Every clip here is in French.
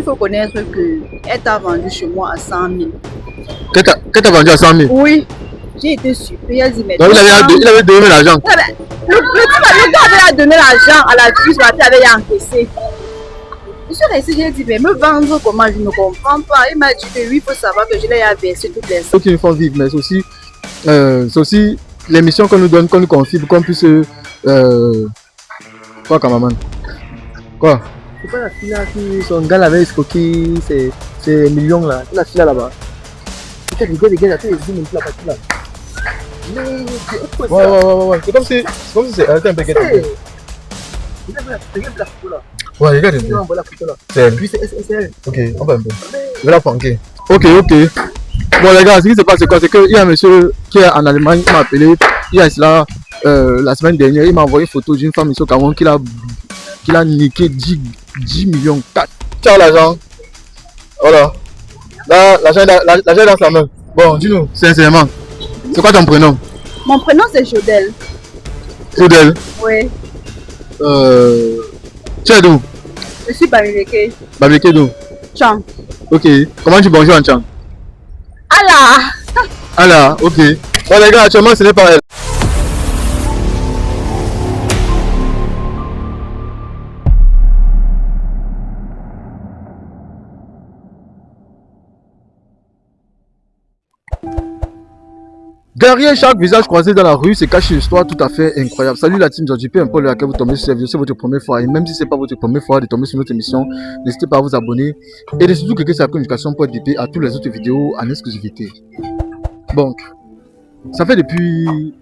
il faut connaître qu'elle t'a vendu chez moi à 100 000. Qu'elle t'a vendu à 100 000? Oui. J'ai été surpris. Elle dit, mais donc il avait donné l'argent. Le gars avait donné l'argent à la fille, la fille avait encaissé. Je suis restée, j'ai dit, mais me vendre comment? Je ne comprends pas. Il m'a dit que oui, il faut savoir que je l'ai versé toutes les sommes. Qu'il faut vivre, mais c'est aussi l'émission qu'on nous donne, qu'on nous confie, pour qu'on puisse. Quoi, Kamaman? Quoi? C'est pas la fille là qui. Son gars l'avait escroqué ces millions là. La fille là-bas. Regarde, attends, je dis là-bas. Ouais. C'est comme si c'est un peu guetté. Regarde la photo là. Ouais, regarde. C'est elle. Puis c'est elle. Ok, on va un peu. Je vais la planquer. Ok. Bon les gars, ce qui se passe c'est quoi? C'est qu'il y a un monsieur qui est en Allemagne qui m'a appelé. Il y a cela la semaine dernière, il m'a envoyé une photo d'une femme ici au Cameroun qui a niqué 10 millions. Ciao l'argent. Voilà. Là, l'argent est dans sa main. Bon, dis-nous, sincèrement, c'est quoi ton prénom? Mon prénom c'est Jodel. Jodel? Oui. Tu es d'où? Je suis Bamileke. Bamileke d'où? Chang. Ok. Comment tu bonjour en Chang? Allah, ok. Bon les gars, actuellement ce n'est pas elle. Derrière chaque visage croisé dans la rue se cache une histoire tout à fait incroyable. Salut la team Georgie P, un peu à laquelle vous tombez sur cette vidéo, c'est votre première fois. Et même si ce n'est pas votre première fois de tomber sur notre émission, n'hésitez pas à vous abonner. Et de surtout cliquer sur la communication pour être bipé à toutes les autres vidéos en exclusivité. Donc, ça fait depuis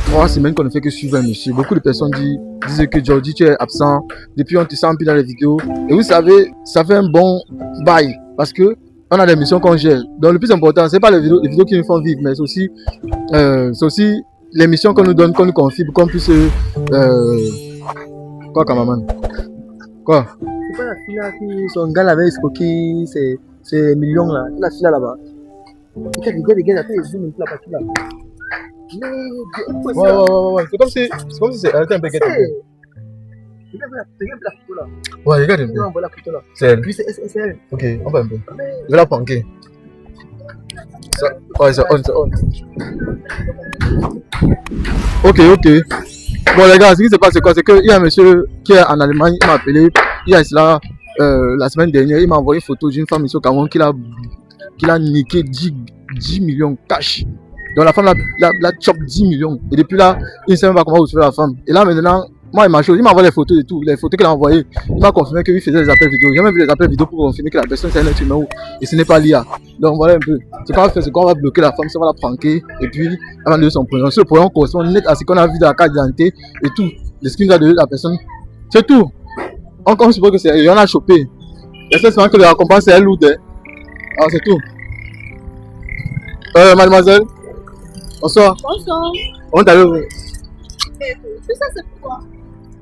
3 semaines qu'on ne fait que suivre un monsieur. Beaucoup de personnes disent que Georgie, tu es absent. Depuis, on te sent plus dans les vidéos. Et vous savez, ça fait un bon bail. Parce que on a des missions qu'on gère. Donc le plus important, c'est pas les vidéos qui nous font vivre, mais c'est aussi les missions qu'on nous donne, qu'on nous confie, pour qu'on puisse. Quoi, Kamaman? Quoi? C'est pas la fille là qui. Son gars l'avait escroqué ces millions là. La fille là-bas. Regarde, attends, je zoome là-bas. Ouais. C'est comme si c'est un peu guetté. Regarde la photo là. Ouais, regarde un peu. C'est elle. Puis c'est elle. Ok, on va un peu. Je vais la planquer. Ouais, c'est on. Ok. Bon les gars, ce qui se passe c'est quoi? C'est qu'il y a un monsieur qui est en Allemagne, il m'a appelé. Il y a cela la semaine dernière, il m'a envoyé une photo d'une femme ici au Cameroun qui a niqué 10 millions cash. Donc la femme la chope 10 millions. Et depuis là, il ne sait même pas comment vous trouver la femme. Et là maintenant, moi il m'a envoyé les photos et tout, les photos qu'il a envoyées. Il m'a confirmé qu'il faisait des appels vidéo. J'ai même vu les appels vidéo pour confirmer que la personne c'est un être humain et ce n'est pas l'IA. Donc voilà un peu. Ce qu'on va faire, c'est qu'on va bloquer la femme, ça va la pranker et puis elle va donner son prénom. Ce prénom correspond net à ce qu'on a vu dans la carte d'identité et tout. Les skins a donné la personne. C'est tout. On suppose que c'est elle, on a chopé. J'espère seulement que la récompense c'est elle ou d'elle. Alors c'est tout. Mademoiselle. Bonsoir. Bonsoir. On t'a vu. Tout ça c'est pourquoi?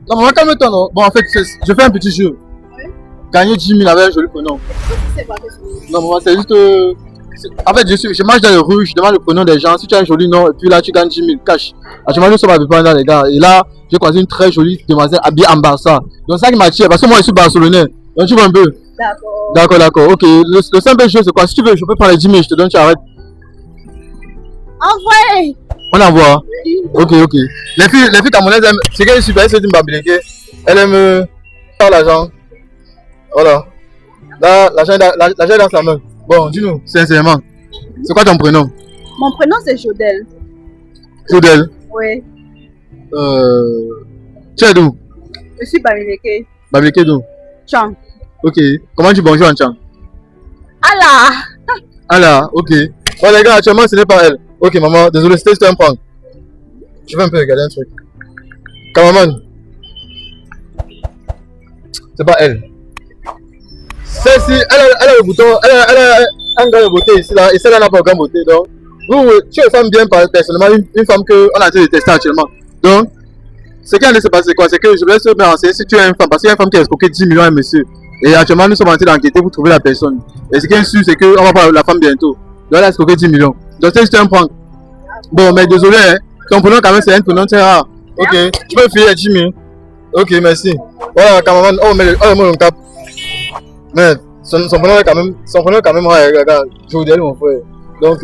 Non, maman, calme-toi, non. Bon, en fait, je fais un petit jeu. Oui. Gagner 10 000 avec un joli prénom. Non, maman, c'est juste. En fait, je marche dans les rues, je demande le prénom des gens. Si tu as un joli nom, et puis là, tu gagnes 10 000 cash. Actuellement, je suis pas dans les gars. Et là, j'ai croisé une très jolie demoiselle habillée en Barça. Donc, ça qui m'attire, parce que moi, je suis barcelonais. Donc, tu vois un peu. D'accord. Ok. Le simple jeu, c'est quoi? Si tu veux, je peux prendre les 10 000, je te donne, tu arrêtes. Envoyez. On envoie. Ok. Les filles camerounaises aiment. C'est qu'elle est super, c'est une Bamileke. Elle aime faire l'argent. Voilà. Là, l'argent est dans sa main. Bon, dis-nous, sincèrement, c'est quoi ton prénom? Mon prénom c'est Jodel. Jodel? Oui. Tu es d'où? Je suis Bamileke. Bamileke d'où? Chang. Ok. Comment tu bonjour en Chang? Allah, ok. Bon les gars, actuellement ce n'est pas elle. Ok maman, désolé, c'était un prank. Je vais un peu regarder un truc. Cameraman. C'est pas elle. Celle-ci, elle a le bouton, elle a un gars de beauté ici là, et celle-là n'a pas aucun beauté. Donc, tu es une femme bien personnellement, une femme qu'on a été testée actuellement. Donc, ce qui est en train de se passer, quoi, c'est que je voulais me renseigner si tu es une femme, parce qu'il y a une femme qui a escroqué 10 millions à un monsieur. Et actuellement, nous sommes en train d'enquêter pour trouver la personne. Et ce qui est sûr, c'est qu'on va voir la femme bientôt. Donc, elle a escroqué 10 millions. Donc, c'est juste un prank. Bon, mais désolé, hein. Ton prénom, quand même, c'est un prénom très rare. Ok, tu peux filer 10 000. Ok, merci. Voilà, cameraman. Oh, mais le cap. Mais, son prénom est quand même rare, regarde, Jodel, mon frère. Donc,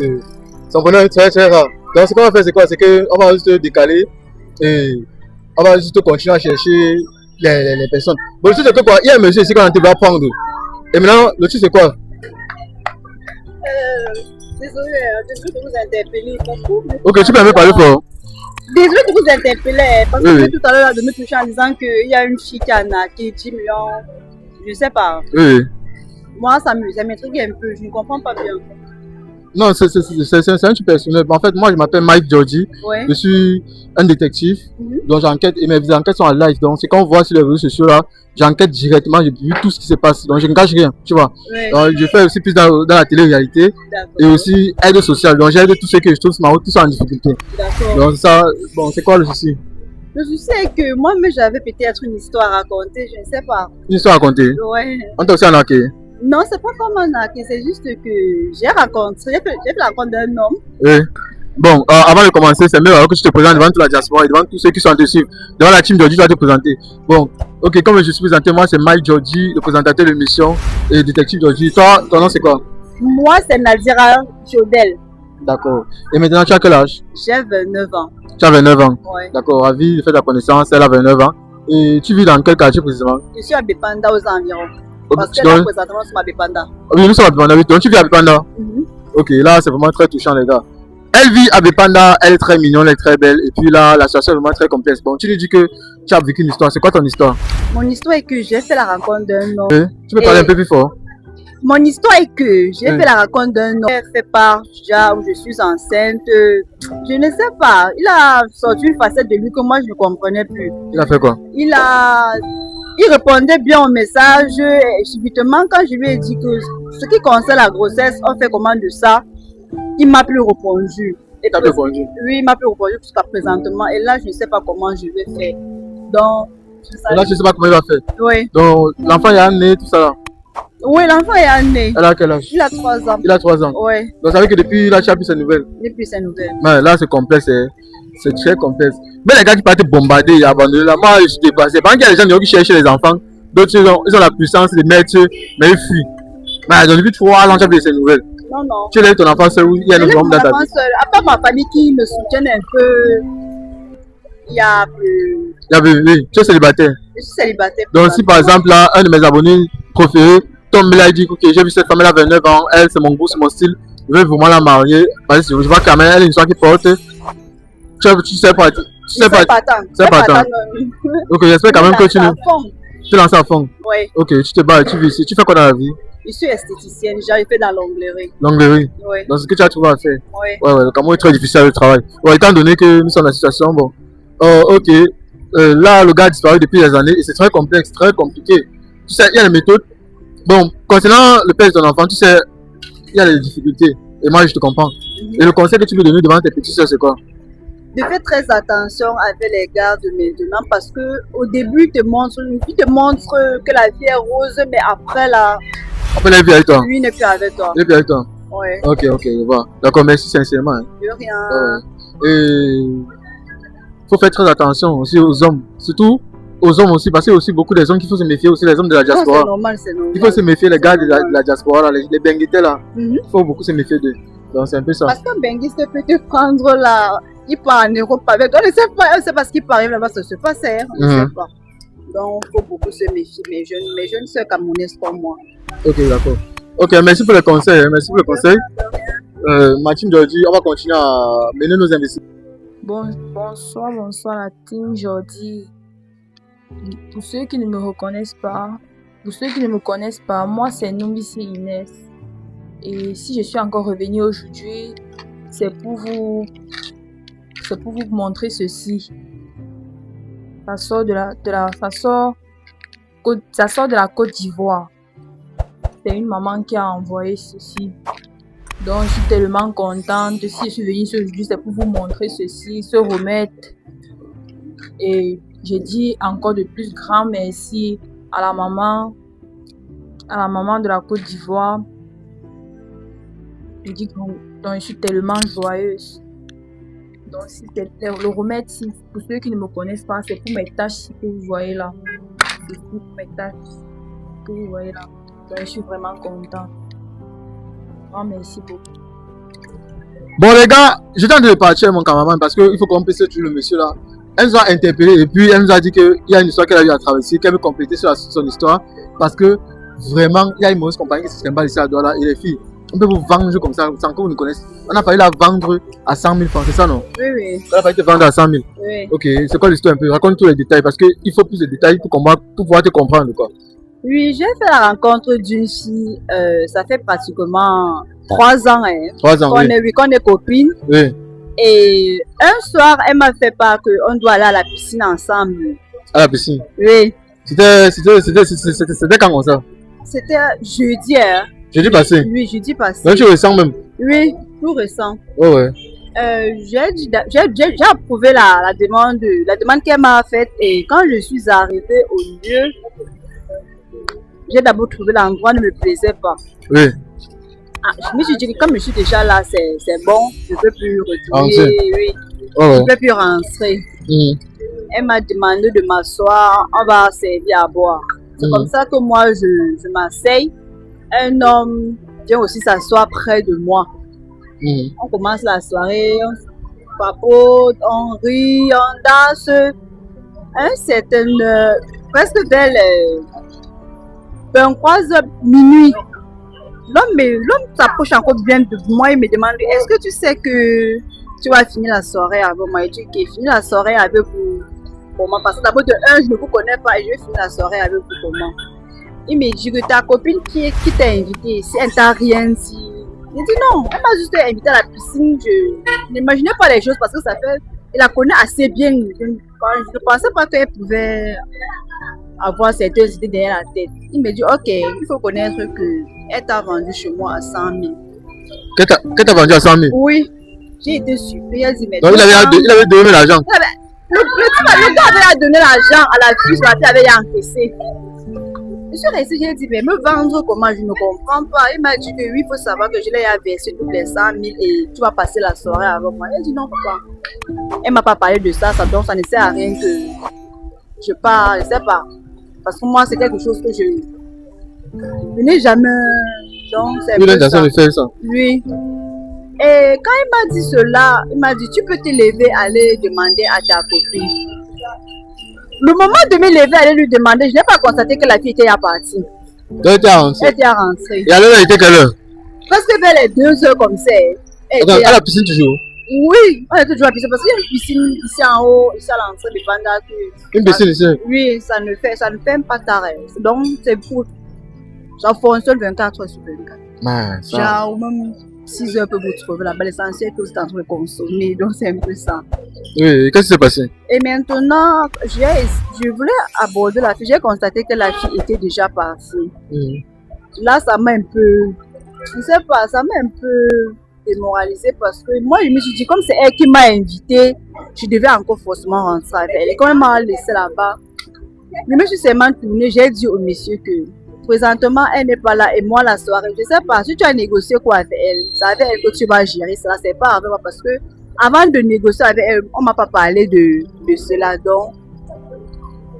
son prénom est très très rare. Donc, ce qu'on va faire, c'est quoi? C'est qu'on va juste décaler et on va juste continuer à chercher les personnes. Bon, le truc, c'est que quoi? Il y a un monsieur ici qu'on va prendre. Et maintenant, le truc, c'est quoi? Désolé de vous interpeller. Ok, tu peux me parler fort. Désolé de vous interpeller parce que tout à l'heure, de me toucher en disant qu'il y a une fille qui a naqué 10 millions. Je sais pas. Oui. Moi, ça m'intrigue un peu. Je ne comprends pas bien. Non, c'est un truc personnel. En fait, moi, je m'appelle Mike Georgie. Ouais. Je suis un détective. Donc, j'enquête et mes enquêtes sont en live. Donc, c'est quand on voit sur les réseaux sociaux là, j'enquête directement. J'ai vu tout ce qui se passe. Donc, je ne cache rien. Tu vois. Ouais. Donc, je fais aussi plus dans la télé-réalité et aussi aide sociale. Donc, j'aide tous ceux que je trouve sur ma route, tous en difficulté. D'accord. Donc, ça, bon, c'est quoi le souci? Le souci est que moi-même, j'avais peut-être une histoire à raconter. Je ne sais pas. Une histoire à raconter? Ouais. On t'a aussi arnaqué? Non, c'est pas comme un arnaque, c'est juste que j'ai fait la rencontre d'un homme. Oui. Bon, avant de commencer, c'est mieux alors que tu te présentes devant toute la diaspora et devant tous ceux qui sont dessus. Devant la team Georgie, tu vas te présenter. Bon, ok, comme je suis présenté, moi c'est Mike Georgie, le présentateur de l'émission et détective Georgie. Toi, ton nom c'est quoi? Moi, c'est Nadira Jodel. D'accord. Et maintenant, tu as quel âge? J'ai 29 ans. Tu as 29 ans? Ouais. D'accord, ravi de faire ta connaissance, elle a 29 ans. Et tu vis dans quel quartier précisément? Je suis à Bépanda aux environs. Parce que là, présentement, je suis à Bépanda. Oui, nous sommes à Bépanda, oui. Donc tu vis à Bépanda? Ok, là c'est vraiment très touchant les gars. Elle vit à Bépanda, elle est très mignonne, elle est très belle. Et puis là, la situation est vraiment très complexe. Bon, tu lui dis que tu as vécu une histoire. C'est quoi ton histoire? Mon histoire est que j'ai fait la rencontre d'un homme. Tu peux parler un peu plus fort? Mon histoire est que j'ai fait la rencontre d'un homme. Il fait part déjà où je suis enceinte. Je ne sais pas. Il a sorti une facette de lui que moi je ne comprenais plus. Il a fait quoi? Il répondait bien au message. Et subitement, quand je lui ai dit que ce qui concerne la grossesse, on fait comment de ça, il m'a plus répondu. Il t'a plus répondu? Oui, il m'a plus répondu jusqu'à présentement. Et là, je ne sais pas comment je vais faire. Donc, là, tu ne sais pas comment il va faire? Oui. Donc, l'enfant est né, tout ça là? Oui, l'enfant est né. Elle a quel âge? Il a 3 ans. Il a 3 ans? Oui. Donc, ça veut dire que depuis là, tu as plus ses nouvelles? Depuis ses nouvelles. Mais là, c'est complexe. C'est très complexe. Mais les gars qui partent bombarder et abandonner, là, moi, je suis dépassé. Pendant qu'il y a des gens qui cherchent les enfants, d'autres, ils ont la puissance de mettre, mais ils fuient. Mais depuis 3 ans, tu as plus ses nouvelles. Non, non. Tu laisses ton enfant seul ou il y a un homme dans ta vie? À part ma famille qui me soutient un peu, il y a plus. Oui, tu es célibataire. Je suis célibataire. Donc, si par exemple, là, un de mes abonnés préférés tombe là, il dit ok, j'ai vu cette femme, elle a 29 ans, elle, c'est mon goût, c'est mon style, je vais vraiment la marier. Parce que je vois quand même, elle a une histoire qui porte. Tu sais pas. C'est pas tant. Ok, j'espère quand même que tu lances à fond. Oui. Ok, tu te bats, tu vis ici. Tu fais quoi dans la vie? Je suis esthéticienne, j'ai fait dans l'onglerie. L'onglerie? Oui. Donc, ce que tu as trouvé à faire? Oui. Ouais, le Cameroun est très difficile le travail. Ouais, étant donné que nous sommes dans la situation, bon. Ok. Là, le gars a disparu depuis des années et c'est très complexe, très compliqué. Tu sais, il y a des méthodes. Bon, concernant le père de ton enfant, tu sais, il y a des difficultés. Et moi, je te comprends. Et le conseil que tu peux donner devant tes petits soeurs, c'est quoi? De faire très attention avec les gars de maintenant parce que au début, il te montre que la vie est rose, mais après là. Après, il est plus avec toi. Lui n'est plus avec toi. Il est plus avec toi. Oui. Ok, je vois. D'accord, merci sincèrement. Hein. De rien. Et il faut faire très attention aussi aux hommes. Surtout aux hommes aussi, parce qu'il y a aussi beaucoup des hommes qu'il faut se méfier aussi, les hommes de la diaspora. C'est normal, c'est normal. Il faut se méfier, les gars de la diaspora, là, les benguités là. Il faut beaucoup se méfier d'eux. Donc c'est un peu ça. Parce qu'un benguiste peut te prendre là, il part en Europe avec toi. On ne sait pas ce qui peut arriver là-bas, ça se passe, hein. On ne sait pas. Donc il faut beaucoup se méfier, mes jeunes soeurs camerounaises comme moi. Ok, d'accord. Ok, merci pour le conseil. Merci pour le conseil. Martine Georgie, on va continuer à mener nos investissements. Bonsoir la team Georgie. Pour ceux qui ne me reconnaissent pas, moi c'est Numbisi Inès. Et si je suis encore revenue aujourd'hui, c'est pour vous montrer ceci. Ça sort de la Côte d'Ivoire. C'est une maman qui a envoyé ceci. Donc je suis tellement contente. Si je suis venue ici aujourd'hui, c'est pour vous montrer ceci, ce remède. Et je dis encore de plus grand merci à la maman de la Côte d'Ivoire. Je dis donc je suis tellement joyeuse. Donc si c'est le remède, pour ceux qui ne me connaissent pas, c'est pour mes taches que vous voyez là. C'est pour mes taches que vous voyez là. Donc, je suis vraiment contente. Oh, merci beaucoup. Bon les gars, je tente de partir mon cameraman parce qu'il faut qu'on puisse toujours le monsieur là. Elle nous a interpellé et puis elle nous a dit qu'il y a une histoire qu'elle a eu à traverser, qu'elle veut compléter sur son histoire parce que vraiment il y a une mauvaise compagnie qui se trimballe ici à Douala et les filles, on peut vous vendre comme ça sans que vous nous connaissez. On a failli la vendre à 100 000 francs, c'est ça non? Oui, oui. On a failli te vendre à 100 000. Oui. Ok, c'est quoi l'histoire un peu? Raconte tous les détails parce qu'il faut plus de détails pour pouvoir te comprendre quoi. Oui, j'ai fait la rencontre d'une fille, ça fait pratiquement 3 ans, hein, 3 ans, oui. qu'on est copines. Oui. Et un soir, elle m'a fait part qu'on doit aller à la piscine ensemble. À la piscine? Oui. C'était quand comme ça? C'était jeudi, hein. Jeudi passé? Oui, jeudi passé. Donc tu ressens même? Oui, tout récent. Oh ouais. J'ai approuvé la demande qu'elle m'a faite et quand je suis arrivée au lieu, j'ai d'abord trouvé l'endroit ne me plaisait pas. Oui. Ah, je me suis dit que comme je suis déjà là, c'est bon, je ne peux plus retourner. Oui. Oh ouais. Je ne peux plus rentrer. Elle m'a demandé de m'asseoir, on va servir à boire. C'est comme ça que moi je m'asseye. Un homme vient aussi s'asseoir près de moi. On commence la soirée, on papote, on rit, on danse. Un certain presque vers les 23 h minuit. L'homme s'approche encore bien de moi et me demande est-ce que tu sais que tu vas finir la soirée avec moi? Je dis ok, finir la soirée avec vous comment? Parce que d'abord de un, je ne vous connais pas et je vais finir la soirée avec vous comment? Il me dit que ta copine qui t'a invité ici, elle t'a rien dit. Il dit non, elle m'a juste invité à la piscine. Je n'imaginais pas les choses parce que ça fait, elle la connaît assez bien. Je ne pensais pas qu'elle pouvait avoir certaines idées derrière la tête. Il me dit ok, il faut connaître qu'elle t'a vendu chez moi à 100 000. Qu'elle t'a vendu à 100 000? Oui. J'ai été surpris. Elle dit mais donc il avait donné l'argent. Le gars avait donné l'argent à la fille, la fille avait encaissé. Je suis restée, j'ai dit, mais me vendre comment, je ne comprends pas. Il m'a dit que oui, il faut savoir que je l'ai versé toutes les 100 000 et tu vas passer la soirée avec moi. Elle dit non, papa. Elle ne m'a pas parlé de ça, donc ça ne sert à rien que je parle, je ne sais pas. Parce que moi, c'est quelque chose que je n'ai jamais. Donc, c'est l'intention de faire ça. Oui. Et quand il m'a dit cela, il m'a dit, tu peux te lever, aller demander à ta copine. Le moment de me lever, aller lui demander, je n'ai pas constaté que la fille était partie. Elle était rentrée. Et alors, elle était quelle heure? Parce que vers les 2 h comme ça. À la piscine toujours? Oui, on est toujours à la piscine parce qu'il y a une piscine ici en haut, ici à l'entrée de Banda. Une piscine ici? Oui, ça ne fait pas d'arrêt. Donc, c'est pour. Ça fonctionne 24 h sur 24. Genre, même 6 h peut vous trouver là-bas. L'essentiel que vous êtes en train de consommer. Donc, c'est un peu ça. Oui, qu'est-ce qui s'est passé? Et maintenant, je voulais aborder la fille. J'ai constaté que la fille était déjà partie. Là, ça m'a un peu. Je ne sais pas, ça m'a un peu démoralisée parce que moi, je me suis dit, comme c'est elle qui m'a invitée, je devais encore forcément rentrer avec elle. Et quand elle m'a laissé là-bas, je me suis seulement tournée. J'ai dit au monsieur que présentement, elle n'est pas là et moi, la soirée, je ne sais pas, si tu as négocié quoi avec elle, c'est avec elle que tu vas gérer cela, c'est pas avec moi parce que avant de négocier avec elle, on ne m'a pas parlé de cela, donc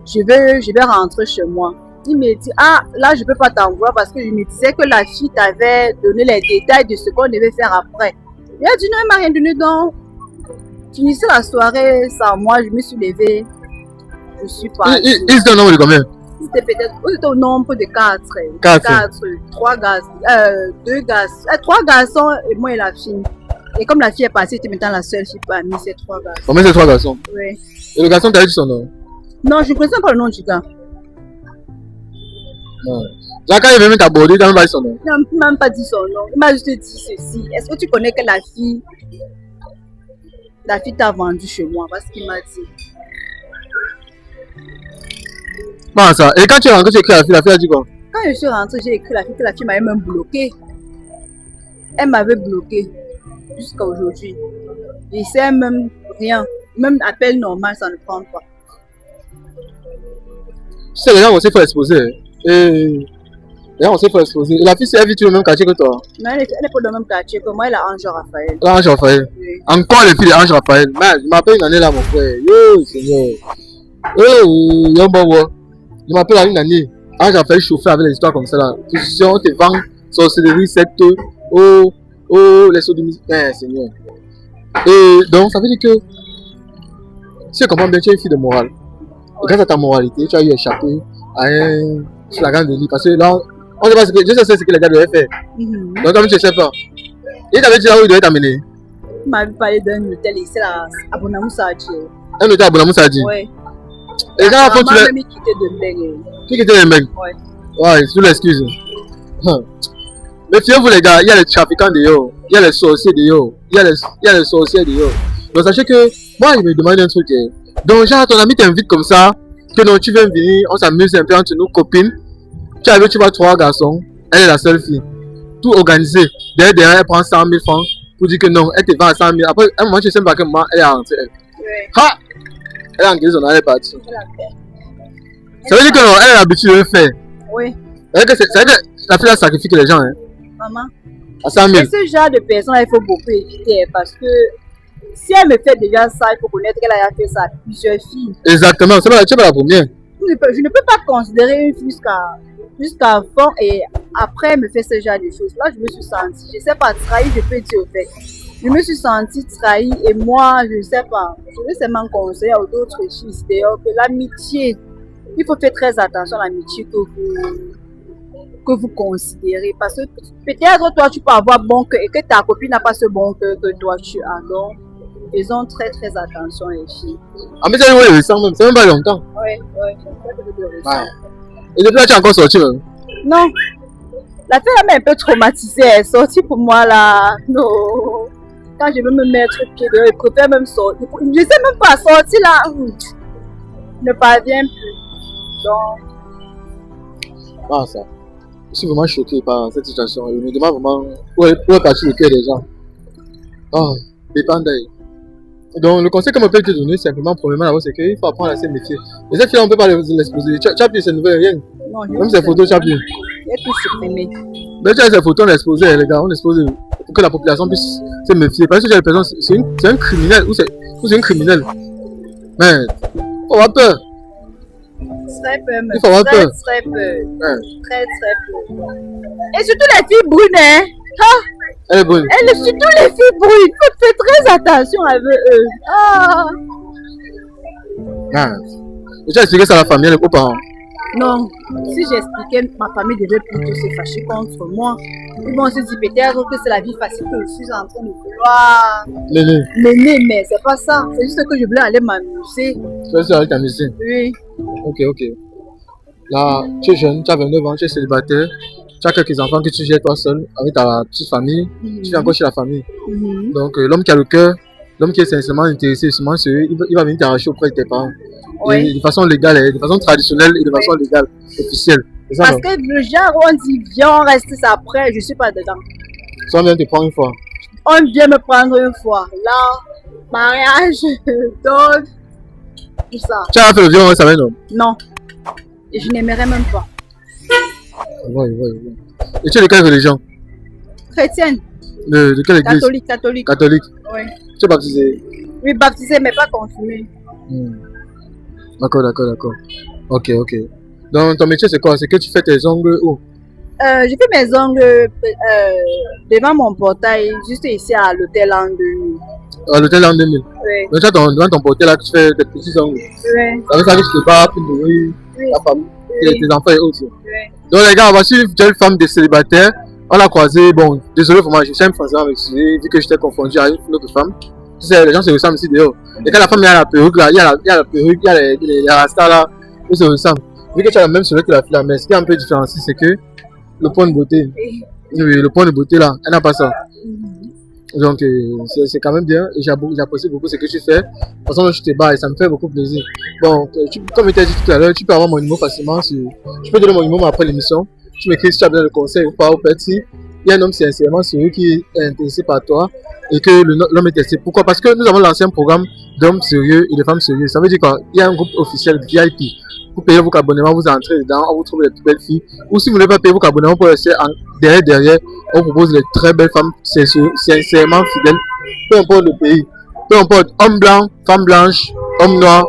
je vais rentrer chez moi. Il me dit, ah, là, je ne peux pas t'envoyer parce que je me disais que la fille t'avait donné les détails de ce qu'on devait faire après. Il a dit, non, elle m'a rien donné, donc finissez la soirée sans moi, je me suis levée, je suis partie. Il se donne un nombre de combien? C'était peut-être au nombre de 4. 3 gars, 2 gars, 3 garçons et moi et la fille. Et comme la fille est partie, c'était maintenant la seule fille parmi ces 3 garçons. Combien ces 3 garçons? Oui. Et le garçon, t'as dit son nom? Non, je ne connais pas le nom du gars. Non. Là, quand il veut même t'aborder, il n'a même pas dit son nom. Il n'a même pas dit son nom. Il m'a juste dit ceci. Est-ce que tu connais que la fille t'a vendu chez moi? Parce qu'il m'a dit. Comment ça? Et quand tu es rentré, tu as écrit à la fille a dit quoi? Quand je suis rentrée, j'ai écrit à la fille que la fille m'avait même bloqué. Elle m'avait bloqué jusqu'à aujourd'hui. Je ne sais même rien. Même appel normal, ça ne prend pas. Tu sais, les gens vont se faire exposer. Et les gens vont se faire exposer. Et la fille, elle vit dans le même quartier que toi? Non, elle n'est pas dans le même quartier que moi. Elle a Ange Raphaël. Ange Raphaël? Oui. Encore les filles d'Ange Raphaël. Mais je m'appelle une année là, mon frère. Yo, Seigneur. Yo, bon. Je m'appelle une année. Ah, j'ai fait chauffer avec les histoires comme ça là. On te vend sorcellerie, secte, les sodomies. Seigneur. Et donc, ça veut dire que si tu comprends bien, tu es une fille de morale. Et grâce à ta moralité, tu as eu échappé à un flagrant délit. Parce que là, on ne sait pas ce que, je sais ce que les gars devaient faire. Donc, toi, tu ne sais pas. Et tu avais dit là où il devait t'amener. Tu m'avais parlé d'un hôtel ici là, à Bonamoussadi. Un hôtel à Bonamoussadi? Oui. Et quand tu l'as. Qui quittait de Mbeng. Qui quittait de Mbeng? Oui. Ouais, sous l'excuse. Mais fiez-vous les gars, il y a les trafiquants de yo, il y a les sorciers de yo, il y a les sorciers de yo. Donc sachez que, moi je me demande un truc. Donc genre ton ami t'invite comme ça, que non tu viens venir, on s'amuse un peu entre nous copines. Tu vois 3 garçons, elle est la seule fille. Tout organisé. Derrière elle prend 100 000 francs pour dire que non, elle te vend à 100 000. Après, à un moment tu sais pas que moi, elle est rentrée. Oui. Ha! Elle est en guérison, elle est partie. Ça veut dire que non, elle a l'habitude de le faire. Oui. Ça veut dire que la fille a sacrifié les gens. Hein. Maman. À 100 000. Et ce genre de personnes, il faut beaucoup éviter parce que si elle me fait déjà ça, il faut connaître qu'elle a fait ça à plusieurs filles. Exactement, c'est pas la première. Je ne peux pas considérer une fille jusqu'à fond et après elle me fait ce genre de choses. Là, je me suis sentie, je ne sais pas, trahie, je peux dire au fait. Je me suis sentie trahie et moi, je ne sais pas. Je veux seulement conseiller à d'autres filles d'ailleurs que l'amitié, il faut faire très attention à l'amitié que vous considérez. Parce que peut-être toi, tu peux avoir bon cœur et que ta copine n'a pas ce bon cœur que toi, tu as. Donc, faisons très très attention les filles. Ah mais ça oui, ça même, c'est même pas longtemps. Oui. Et depuis là tu es encore sorti même? Non. La fille elle m'a un peu traumatisée. Elle est sortie pour moi là. Non. Quand je veux me mettre pied dehors, je préfère même sortir. Je ne sais même pas sortir là. Je ne parviens plus. Donc. Ah ça. Je suis vraiment choqué par cette situation. Je me demande vraiment où est parti le cœur des gens. Oh, dépendant. Donc le conseil que je peux te donner simplement premièrement d'abord c'est qu'il faut apprendre à se méfier. Les filles on ne peut pas les exposer. Tu as plus ces nouvelles rien. Non, même ces photos tu as plus. Il y a tout supprimé. Mais tu as ces photos on les exposait les gars, on expose pour que la population puisse se méfier. Parce que tu as des personnes, c'est un criminel ou c'est un criminel. Mais il faut avoir peur. Très peu, il faut avoir peur. Très peu. Ouais. Très peu. Et surtout les filles brunes, hein? Elle est brune. Surtout les filles brunes. Il faut faire très attention avec eux. Tu as expliqué ça à la famille, les beaux-parents? Non. Si j'expliquais, ma famille devait plutôt se fâcher contre moi. Ils vont se dire peut-être que c'est la vie facile que je suis en train de vouloir mener, mais c'est pas ça. C'est juste que je voulais aller m'amuser. Tu veux aller t'amuser? Oui. Ok. Là, tu es jeune, tu as 29 ans, tu es célibataire. Tu as quelques enfants que tu gères toi seul avec ta petite famille, tu es encore chez la famille. Donc l'homme qui a le cœur, l'homme qui est sincèrement intéressé, il va venir t'arracher auprès de tes parents. Oui. De façon légale, de façon traditionnelle et de façon légale, officielle. Ça, parce que le genre où on dit viens, on reste ça après, je ne suis pas dedans. Ça on vient te prendre une fois. On vient me prendre une fois. Là, mariage, donc, tout ça. Tu as fait le viol, ça va non? Non. Et je n'aimerais même pas. Ouais. Et tu es de quelle religion? Chrétienne. De quelle église? Catholique. Oui. Tu es baptisé? Oui, baptisé, mais pas confirmé. D'accord. Ok. Donc ton métier c'est quoi? C'est que tu fais tes ongles où? Je fais mes ongles devant mon portail, juste ici à l'hôtel L'An 2000. À l'hôtel L'An 2000? Oui. Donc tu as devant ton portail là, tu fais tes petits ongles? Oui. Ça veut dire que tu te bats pour nourrir ta famille, tes enfants et autres. Oui. Donc les gars, voici une jeune femme de célibataire. On l'a croisée, bon, désolé pour moi, je suis un français avec vu que j'étais confondu à une autre femme. Tu sais, les gens se ressemblent ici dehors. Et quand la femme il y a la perruque là, il y a la perruque, il y a les rastas là, ils se ressemblent. Vu que tu as la même soleil que la fille là, mais ce qui est un peu différencié, c'est que le point de beauté. Oui, le point de beauté là, elle n'a pas ça. Donc c'est quand même bien et j'apprécie beaucoup ce que tu fais. De toute façon, je te bats et ça me fait beaucoup plaisir. Bon, comme je t'ai dit tout à l'heure, tu peux avoir mon numéro facilement. Je peux donner mon numéro après l'émission. Tu m'écris si tu as besoin de conseils ou pas. Au petit, il y a un homme sincèrement sérieux qui est intéressé par toi et que l'homme est intéressé. Pourquoi? Parce que nous avons lancé un programme d'hommes sérieux et de femmes sérieuses. Ça veut dire qu'il y a un groupe officiel VIP. Vous payez vos abonnements, vous entrez dedans, on vous trouve les plus belles filles. Ou si vous n'avez pas payé vos abonnements, pour rester derrière, on vous propose les très belles femmes sincèrement fidèles. Peu importe le pays, peu importe homme blanc, femme blanche, homme noir,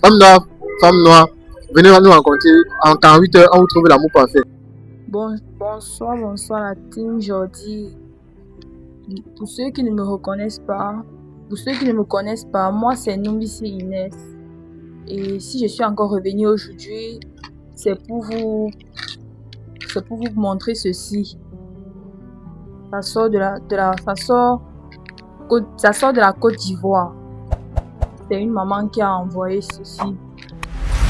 femme noire. venez nous rencontrer en 48 heures, on vous trouve l'amour parfait. Bonsoir la team Jordi. Pour ceux qui ne me reconnaissent pas, moi c'est Numbisi Inès. Et si je suis encore revenue aujourd'hui, c'est pour vous montrer ceci. Ça sort de la Côte d'Ivoire. C'est une maman qui a envoyé ceci.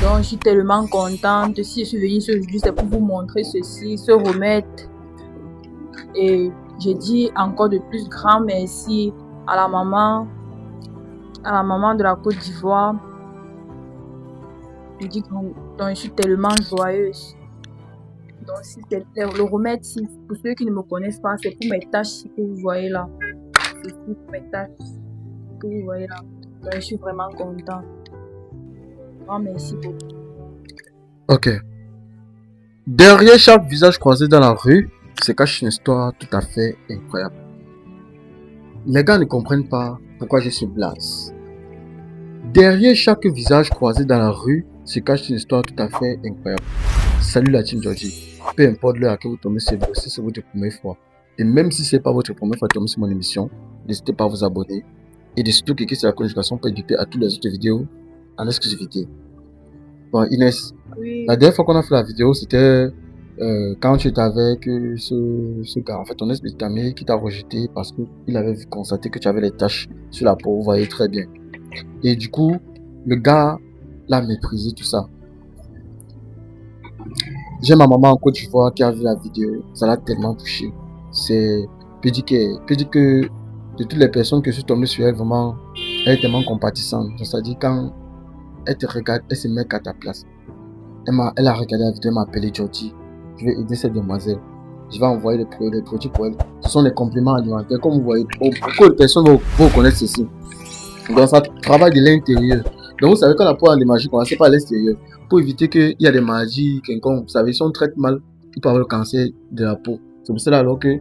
Donc je suis tellement contente. Si je suis venue ici aujourd'hui, c'est pour vous montrer ceci, ce remède. Et je dis encore de plus grand merci à la maman de la Côte d'Ivoire. Je dis que je suis tellement joyeuse. Donc si c'est le remède, pour ceux qui ne me connaissent pas, c'est pour mes taches que vous voyez là. C'est pour mes taches que vous voyez là. Donc je suis vraiment contente. Grand merci beaucoup. Ok. Derrière chaque visage croisé dans la rue se cache une histoire tout à fait incroyable. Les gars ne comprennent pas pourquoi je suis Blas. Derrière chaque visage croisé dans la rue se cache une histoire tout à fait incroyable. Salut la team Georgie. Peu importe l'heure à laquelle vous tombez sur vidéo, si c'est votre première fois, et même si ce n'est pas votre première fois de tomber sur mon émission, n'hésitez pas à vous abonner et de surtout cliquer sur la notification pour être édité à toutes les autres vidéos en exclusivité. Bon, Inès, Oui. la dernière fois qu'on a fait la vidéo, c'était quand tu étais avec ce gars. En fait, ton ex-ami qui t'a rejeté parce qu'il avait constaté que tu avais les taches sur la peau, vous voyez très bien. Et du coup, le gars l'a méprisé, tout ça. J'ai ma maman en Côte d'Ivoire qui a vu la vidéo, ça l'a tellement touché. Peut dire que de toutes les personnes que je suis tombé sur elle, vraiment, elle est tellement compatissante. C'est-à-dire quand elle te regarde, elle se met à ta place. Elle a regardé la vidéo, elle m'a appelé Georgie. Je vais aider cette demoiselle. Je vais envoyer les produits pour elle. Ce sont des compléments alimentaires. Comme vous voyez, beaucoup de personnes vont connaître ceci. Donc ça travaille de l'intérieur. Donc vous savez quand la peau a des maladies, commencez par l'extérieur. Pour éviter qu'il y a des maladies, vous savez, si on traite mal, il peut avoir le cancer de la peau. C'est pour cela alors que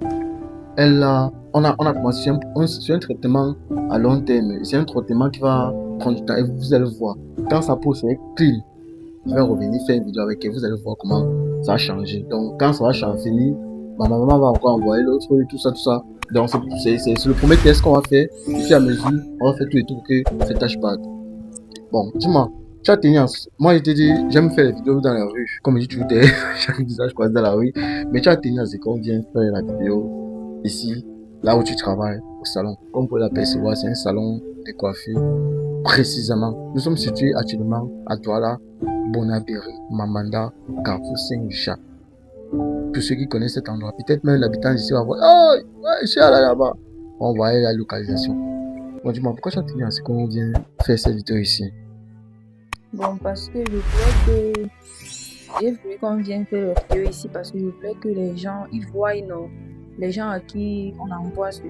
on a commencé sur un traitement à long terme. C'est un traitement qui va prendre du temps et vous allez voir. Quand sa peau sera clean, je vais revenir faire une vidéo avec elle, vous allez voir comment ça a changé. Donc quand ça va changer, ma maman va encore envoyer l'autre et tout ça. Donc c'est le premier test qu'on va faire. Et puis à mesure, on va faire tout et tout pour que ça ne tâche pas. Bon, dis-moi, tu as tenu moi je te dis, j'aime faire les vidéos dans la rue. Comme je dis toujours, chaque visage croisé dans la rue. Mais tu as tenu à ce qu'on vient faire la vidéo ici, là où tu travailles, au salon. Comme vous pouvez l'apercevoir, c'est un salon de coiffure. Précisément, nous sommes situés actuellement à Douala, Bonabéry, Mamanda, Carrefour Saint-Richard. Pour ceux qui connaissent cet endroit, peut-être même l'habitant ici va voir, oh, ouais, je suis allé là-bas. On va aller à la localisation. Bon, dis-moi, pourquoi tu as tenu à ce qu'on vient faire cette vidéo ici? Bon, parce que j'ai voulu qu'on vienne faire la vidéo ici parce que je voulais que les gens, ils voient, les gens à qui on envoie ces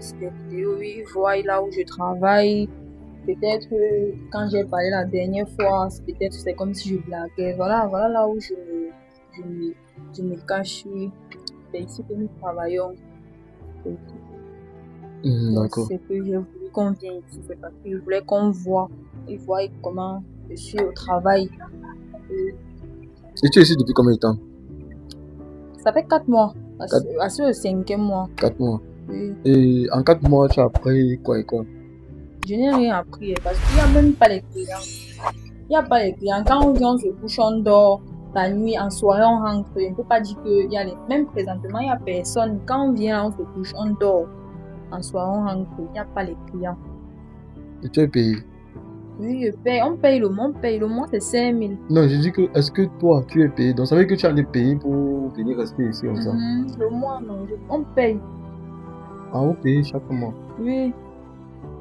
vidéos, ils voient là où je travaille. Peut-être quand j'ai parlé la dernière fois, peut-être c'est comme si je blaguais. Voilà là où je me cache. C'est ici que nous travaillons. D'accord. C'est que j'ai voulu qu'on vienne ici, c'est parce que je voulais qu'on voit. Ils voient comment je suis au travail. Et tu es ici depuis combien de temps? Ça fait 4 mois. C'est le 5e mois. 4 mois. Oui. Et en 4 mois, tu as appris quoi et quoi? Je n'ai rien appris parce qu'il n'y a même pas les clients. Il n'y a pas les clients. Quand on vient, on se couche, on dort. La nuit, en soirée, on rentre. On ne peut pas dire qu'il y a les... Même présentement, il n'y a personne. Quand on vient, on se couche, on dort. En soirée, on rentre. Il n'y a pas les clients. Et tu es payé? Oui, je paye. On paye le mois. Le mois, c'est 5 000. Non, je dis que, est-ce que toi, tu es payé? Donc ça veut dire que tu as des payés pour venir rester ici comme ça? Le mois, non. On paye. Ah, vous payez chaque mois? Oui.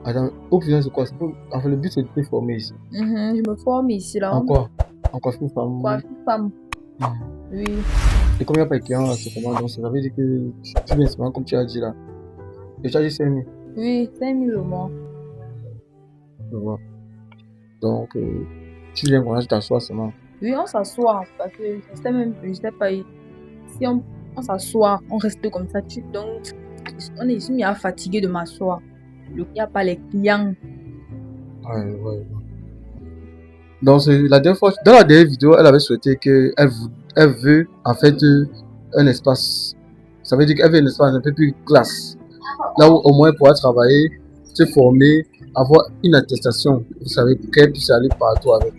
Attends, au final, c'est quoi? Enfin, le but, c'est de te former ici. Je me forme ici, là. En quoi? En coiffure femme? Coiffure femme. Oui. Et comme il n'y a pas de clients à ce moment, donc ça veut dire que tu viens seulement comme tu as dit là. Et tu as dit 5 000? Oui, 5 000 le mois. Je vois. Donc, tu viens quand tu t'assois seulement? Oui, on s'assoit parce que je sais pas, si on s'assoit, on reste comme ça. Donc, on est mis à fatiguer de m'asseoir. Il n'y a pas les clients. Ouais. Donc, la dernière fois, dans la dernière vidéo, elle avait souhaité elle veut en fait un espace. Ça veut dire qu'elle veut un espace un peu plus classe. Là où au moins elle pourra travailler, se former, avoir une attestation, vous savez, qu'elle puisse aller partout avec.